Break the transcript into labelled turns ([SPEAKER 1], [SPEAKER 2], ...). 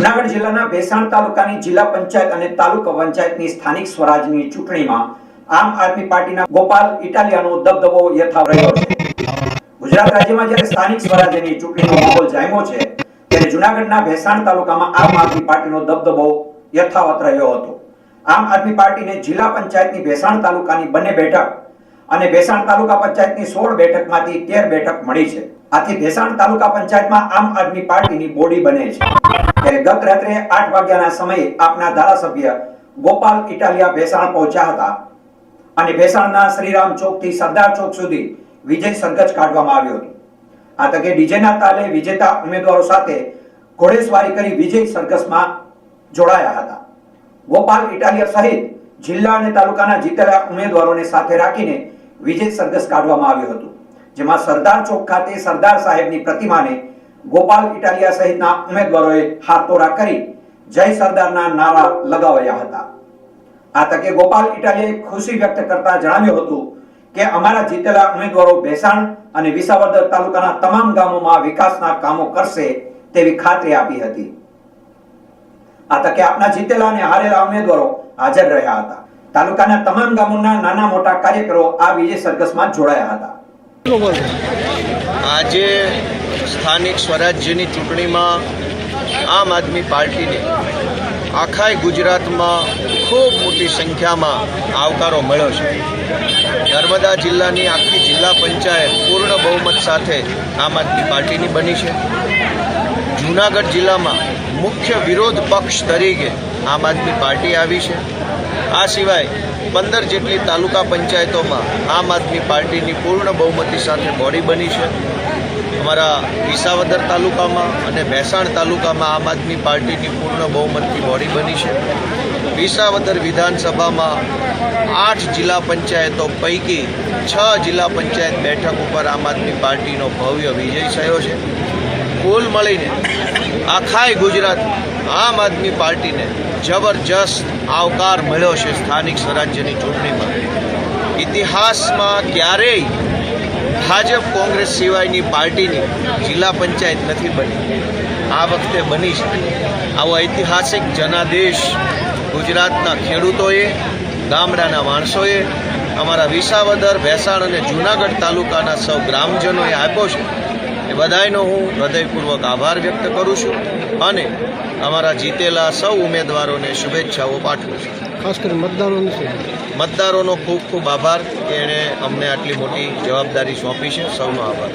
[SPEAKER 1] જૂનાગઢ જિલ્લાના ભેસાણ તાલુકાની જિલ્લા પંચાયત અને તાલુકા પંચાયતની સ્થાનિક સ્વરાજની ચૂંટણીમાં આમ આદમી પાર્ટીના ગોપાલ ઇટાલિયાનો દબદબો યથાવત રહ્યો છે। ગુજરાત રાજ્યમાં જ્યારે સ્થાનિક સ્વરાજ્યની ચૂંટણીનો માહોલ જામ્યો છે ત્યારે જૂનાગઢના ભેસાણ તાલુકામાં આમ આદમી પાર્ટીનો દબદબો યથાવત રહ્યો હતો। આમ આદમી પાર્ટીને જિલ્લા પંચાયતની ભેસાણ તાલુકાની બંને બેઠક અને ભેસાણ તાલુકા પંચાયતની 16 બેઠકમાંથી 13 બેઠક મળી છે। આથી ભેસાણ તાલુકા પંચાયતમાં આમ આદમી પાર્ટીની બોડી બને છે। ત્યારે ગત રાત્રે 8 વાગ્યાના સમયે આપના ધારાસભ્ય ગોપાલ ઇટાલિયા ભેસાણ પહોંચ્યા હતા અને ભેસાણના શ્રીરામ ચોકથી સરદાર ચોક સુધી વિજય સરઘસ કાઢવામાં આવ્યો હતો। આ તકે ડીજેના તાલે વિજેતા ઉમેદવારો સાથે ઘોડેસવારી કરી વિજય સરઘસમાં જોડાયા હતા। ગોપાલ ઇટાલિયા સહિત જિલ્લા અને તાલુકાના જીતેલા ઉમેદવારોને સાથે રાખીને વિજય સરઘસ કાઢવામાં આવ્યું હતું, જેમાં સરદાર ચોક ખાતે સરદાર સાહેબની પ્રતિમાને ગોપાલ ઇટાલિયા સહિતના ઉમેદવારોએ હાથતોડા કરી જય સરદારના નારા લગાવ્યા હતા। આ તકે ગોપાલ ઇટાલિયાએ ખુશી વ્યક્ત કરતા જણાવ્યું હતું કે અમારા જીતેલા ઉમેદવારો ભેસાણ અને વિસાવદર તાલુકાના તમામ ગામોમાં વિકાસના કામો કરશે તેવી ખાતરી આપી હતી। આ તકે આપના જીતેલા અને હારેલા ઉમેદવારો હાજર રહ્યા હતા। તાલુકાના તમામ ગામોના નાના મોટા કાર્યકરો આ વિજય સરઘસમાં જોડાયા હતા।
[SPEAKER 2] આજે સ્થાનિક સ્વરાજ્યની ચૂંટણીમાં આમ આદમી પાર્ટીને આખા ગુજરાતમાં ખૂબ મોટી સંખ્યામાં આવકારો મળ્યો છે। નર્મદા જિલ્લાની આખી જિલ્લા પંચાયત પૂર્ણ બહુમત સાથે આમ આદમી પાર્ટીની બની છે। જૂનાગઢ જિલ્લામાં મુખ્ય વિરોધ પક્ષ તરીકે આમ આદમી પાર્ટી આવી છે। આ સિવાય 15 જેટલી તાલુકા પંચાયતોમાં આમ આદમી પાર્ટીની પૂર્ણ બહુમતી સાથે બોડી બની છે। અમારા વિસાવદર તાલુકામાં અને ભેસાણ તાલુકામાં આમ આદમી પાર્ટીની પૂર્ણ બહુમતથી બોડી બની છે। વિસાવદર વિધાનસભામાં 8 જિલ્લા પંચાયતો પૈકી 6 જિલ્લા પંચાયત બેઠક ઉપર આમ આદમી પાર્ટીનો ભવ્ય વિજય થયો છે। કુલ મળીને આખાય ગુજરાત આમ આદમી પાર્ટીને જબરજસ્ત આવકાર મળ્યો છે। સ્થાનિક સ્વરાજ્યની ચૂંટણીમાં ઇતિહાસમાં ક્યારેય ભાજપ કોંગ્રેસ સિવાયની પાર્ટીની જિલ્લા પંચાયત નથી બની, આ વખતે બની છે। આવો ઐતિહાસિક જનાદેશ ગુજરાતના ખેડૂતોએ, ગામડાના માણસોએ, અમારા વિસાવદર, ભેસાણ અને જૂનાગઢ તાલુકાના સૌ ગ્રામજનોએ આપ્યો છે। એ બધાનો હું હૃદયપૂર્વક આભાર વ્યક્ત કરું છું અને અમારા જીતેલા સૌ ઉમેદવારોને શુભેચ્છાઓ પાઠવું છું।
[SPEAKER 3] ખાસ કરીને
[SPEAKER 2] મતદારોનો ખૂબ ખૂબ આભાર કે એણે અમને આટલી મોટી જવાબદારી સોંપી છે। સૌનો આભાર।